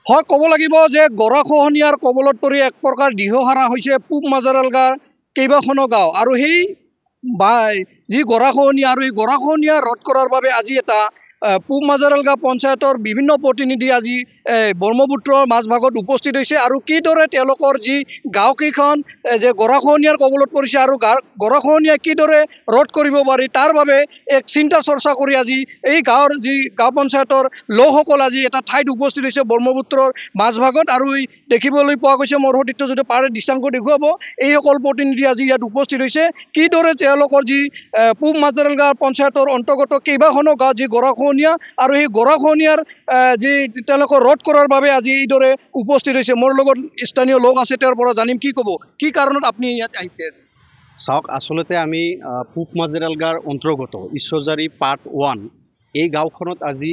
হয় ক'ব লাগিব যে গৰাখহনীয়াৰ কবলত পৰি এক প্ৰকাৰ দিশহাৰা হৈছে পূব মাজাৰালগাৰ কেইবাখনো গাঁও আৰু সেই যি গৰাখহনীয়া আৰু এই গৰাখহনীয়া ৰোধ কৰাৰ বাবে আজি এটা পূব মাজাৰালগা পঞ্চায়তৰ বিভিন্ন প্ৰতিনিধি আজি ব্ৰহ্মপুত্ৰৰ মাজভাগত উপস্থিত হৈছে আৰু কিদৰে তেওঁলোকৰ যি গাঁওকেইখন যে গৰাখহনীয়াৰ কবলত পৰিছে আৰু গৰাখহনীয়া কিদৰে ৰোধ কৰিব পাৰি তাৰ বাবে এক চিন্তা চৰ্চা কৰি আজি এই গাঁৱৰ যি গাঁও পঞ্চায়তৰ লোকসকল আজি এটা ঠাইত উপস্থিত হৈছে ব্ৰহ্মপুত্ৰৰ মাজভাগত আৰু দেখিবলৈ পোৱা গৈছে মোৰ সতীৰ্থ যদি পাৰে দৃশ্যাংক দেখুৱাব এইসকল প্ৰতিনিধি আজি ইয়াত উপস্থিত হৈছে কিদৰে তেওঁলোকৰ যি পূব মাজাৰালগা পঞ্চায়তৰ অন্তৰ্গত কেইবাখনো গাঁও যি গৰাখহনীয়া আৰু সেই গৰাখহনীয়াৰ যি তেওঁলোকৰ ৰোধ কৰাৰ বাবে আজি এইদৰে উপস্থিত হৈছে মোৰ লগত স্থানীয় লোক আছে তেওঁৰ পৰা জানিম কি ক'ব কি কাৰণত আপুনি ইয়াত আহিছে চাওক আচলতে আমি পূব মাজাৰালগাৰ অন্তৰ্গত ঈশ্বৰজাৰী পাৰ্ট 1 এই গাঁওখনত আজি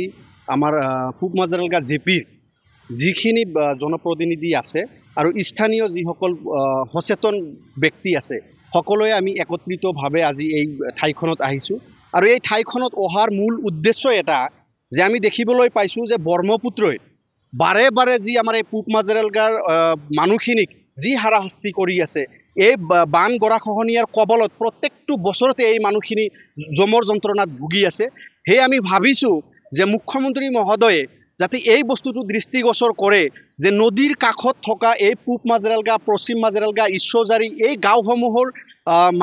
আমাৰ পূব মাজাৰালগা জিপিৰ যিখিনি জনপ্ৰতিনিধি আছে আৰু স্থানীয় যিসকল সচেতন ব্যক্তি আছে সকলোৱে আমি একত্ৰিতভাৱে আজি এই ঠাইখনত আহিছোঁ আৰু এই ঠাইখনত অহাৰ মূল উদ্দেশ্য এটা যে আমি দেখিবলৈ পাইছোঁ যে ব্ৰহ্মপুত্ৰই বাৰে বাৰে যি আমাৰ এই পূব মাজাৰালগাৰ মানুহখিনিক যি হাৰাশাস্তি কৰি আছে এই বান গৰাখহনীয়াৰ কবলত প্ৰত্যেকটো বছৰতে এই মানুহখিনি জমৰ যন্ত্ৰণাত ভুগি আছে সেয়ে আমি ভাবিছোঁ যে মুখ্যমন্ত্ৰী মহোদয়ে যাতে এই বস্তুটো দৃষ্টিগোচৰ কৰে যে নদীৰ কাষত থকা এই পূব মাজাৰালগা পশ্চিম মাজাৰালগা ঈশ্বৰজাৰী এই গাঁওসমূহৰ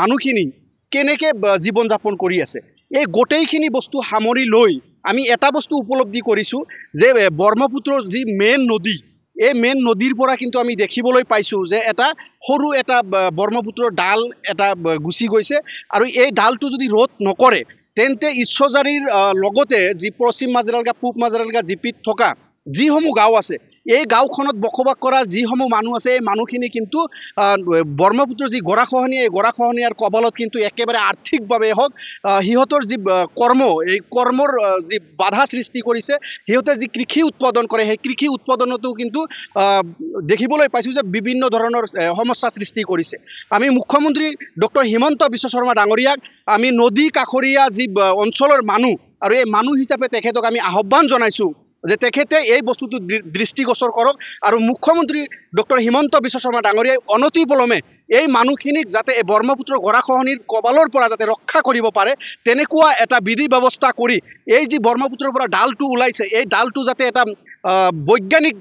মানুহখিনি কেনেকৈ জীৱন যাপন কৰি আছে এই গোটেইখিনি বস্তু সামৰি লৈ আমি এটা বস্তু উপলব্ধি কৰিছোঁ যে ব্ৰহ্মপুত্ৰৰ যি মেইন নদী এই মেইন নদীৰ পৰা কিন্তু আমি দেখিবলৈ পাইছোঁ যে এটা সৰু এটা ব্ৰহ্মপুত্ৰৰ ডাল এটা গুচি গৈছে আৰু এই ডালটো যদি ৰোধ নকৰে তেন্তে ঈশ্বৰজাৰীৰ লগতে যি পশ্চিম মাজাৰালগা পূব মাজাৰালগা জিপিত থকা যিসমূহ গাঁও আছে এই গাঁওখনত বসবাস কৰা যিসমূহ মানুহ আছে এই মানুহখিনি কিন্তু ব্ৰহ্মপুত্ৰৰ যি গৰাখহনীয়া এই গৰাখহনীয়াৰ কবলত কিন্তু একেবাৰে আৰ্থিকভাৱে হওক সিহঁতৰ যি কৰ্ম এই কৰ্মৰ যি বাধা সৃষ্টি কৰিছে সিহঁতে যি কৃষি উৎপাদন কৰে সেই কৃষি উৎপাদনতো কিন্তু দেখিবলৈ পাইছোঁ যে বিভিন্ন ধৰণৰ সমস্যা সৃষ্টি কৰিছে আমি মুখ্যমন্ত্ৰী ডক্টৰ হিমন্ত বিশ্ব শৰ্মা ডাঙৰীয়াক আমি নদী কাষৰীয়া যি অঞ্চলৰ মানুহ আৰু এই মানুহ হিচাপে তেখেতক আমি আহ্বান জনাইছোঁ যে তেখেতে এই বস্তুটো দৃষ্টিগোচৰ কৰক আৰু মুখ্যমন্ত্ৰী ডক্টৰ হিমন্ত বিশ্ব শৰ্মা ডাঙৰীয়াই অনতিপলমে এই মানুহখিনিক যাতে এই ব্ৰহ্মপুত্ৰৰ গৰাখহনীৰ কবলৰ পৰা যাতে ৰক্ষা কৰিব পাৰে তেনেকুৱা এটা বিধি ব্যৱস্থা কৰি এই যি ব্ৰহ্মপুত্ৰৰ পৰা ডালটো ওলাইছে এই ডালটো যাতে এটা বৈজ্ঞানিক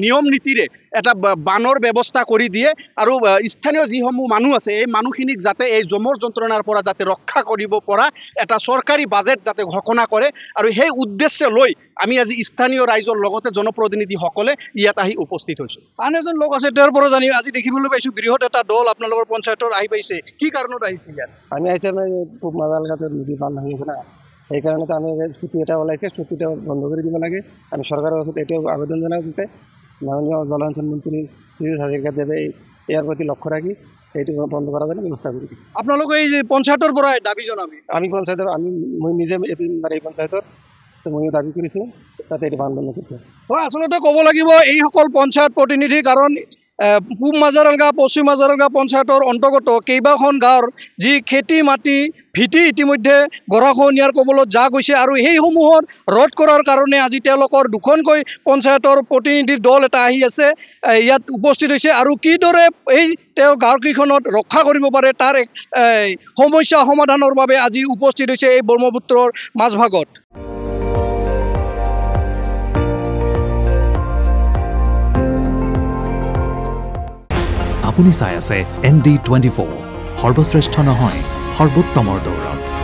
নিয়ম নীতিৰে এটা বানৰ ব্যৱস্থা কৰি দিয়ে আৰু স্থানীয় যিসমূহ মানুহ আছে এই মানুহখিনিক যাতে এই জমৰ যন্ত্ৰণাৰ পৰা যাতে ৰক্ষা কৰিব পৰা এটা চৰকাৰী বাজেট যাতে ঘোষণা কৰে আৰু সেই উদ্দেশ্য লৈ আমি আজি স্থানীয় ৰাইজৰ লগতে জনপ্ৰতিনিধিসকলে ইয়াত আহি উপস্থিত হৈছোঁ আন এজন লোক আছে তেওঁৰ পৰা জানি আজি দেখিবলৈ পাইছোঁ বৃহৎ এটা দল আপোনালোকৰ পঞ্চায়তৰ আহি পাইছে কি কাৰণত আহিছে ইয়াত আমি আহিছে আমি পূব মাজাৰালগাতে নদী বান্ধ ভাঙি আছে না সেইকাৰণে আমি চুক্তি এটা ওলাইছে চুক্তিটা বন্ধ কৰি দিব লাগে আমি চৰকাৰৰ ওচৰত এতিয়াও আবেদন জনাইছোঁ যে মাননীয় জলসিঞ্চন মন্ত্ৰী পীযুষ হাজৰিকাদেৱে ইয়াৰ প্ৰতি লক্ষ্য ৰাখি এইটো বন্ধ কৰাৰ কাৰণে ব্যৱস্থা কৰি দিম আপোনালোকে এই যে পঞ্চায়তৰ পৰা দাবী জনাবি আমি পঞ্চায়তৰ মই নিজে এই পঞ্চায়তৰ ময়ো দাবী কৰিছোঁ তাতে এইটো বান্ধ বন্ধ কৰিছোঁ হয় আচলতে ক'ব লাগিব এইসকল পঞ্চায়ত প্ৰতিনিধি কাৰণ পূব মাজাৰালগা পশ্চিম মাজাৰালগা পঞ্চায়তৰ অন্তৰ্গত কেইবাখন গাঁৱৰ যি খেতি মাটি ভিটি ইতিমধ্যে গৰাখহনীয়াৰ কবলত যা গৈছে আৰু সেইসমূহৰ ৰোধ কৰাৰ কাৰণে আজি তেওঁলোকৰ দুখনকৈ পঞ্চায়তৰ প্ৰতিনিধিৰ দল এটা আহি আছে ইয়াত উপস্থিত হৈছে আৰু কিদৰে এই তেওঁ গাঁওকেইখনত ৰক্ষা কৰিব পাৰে তাৰ এক সমস্যা সমাধানৰ বাবে আজি উপস্থিত হৈছে এই ব্ৰহ্মপুত্ৰৰ মাজভাগত আপুনি চাই আছে ND24 সৰ্বশ্ৰেষ্ঠ নহয় সৰ্বোত্তমৰ দৌৰত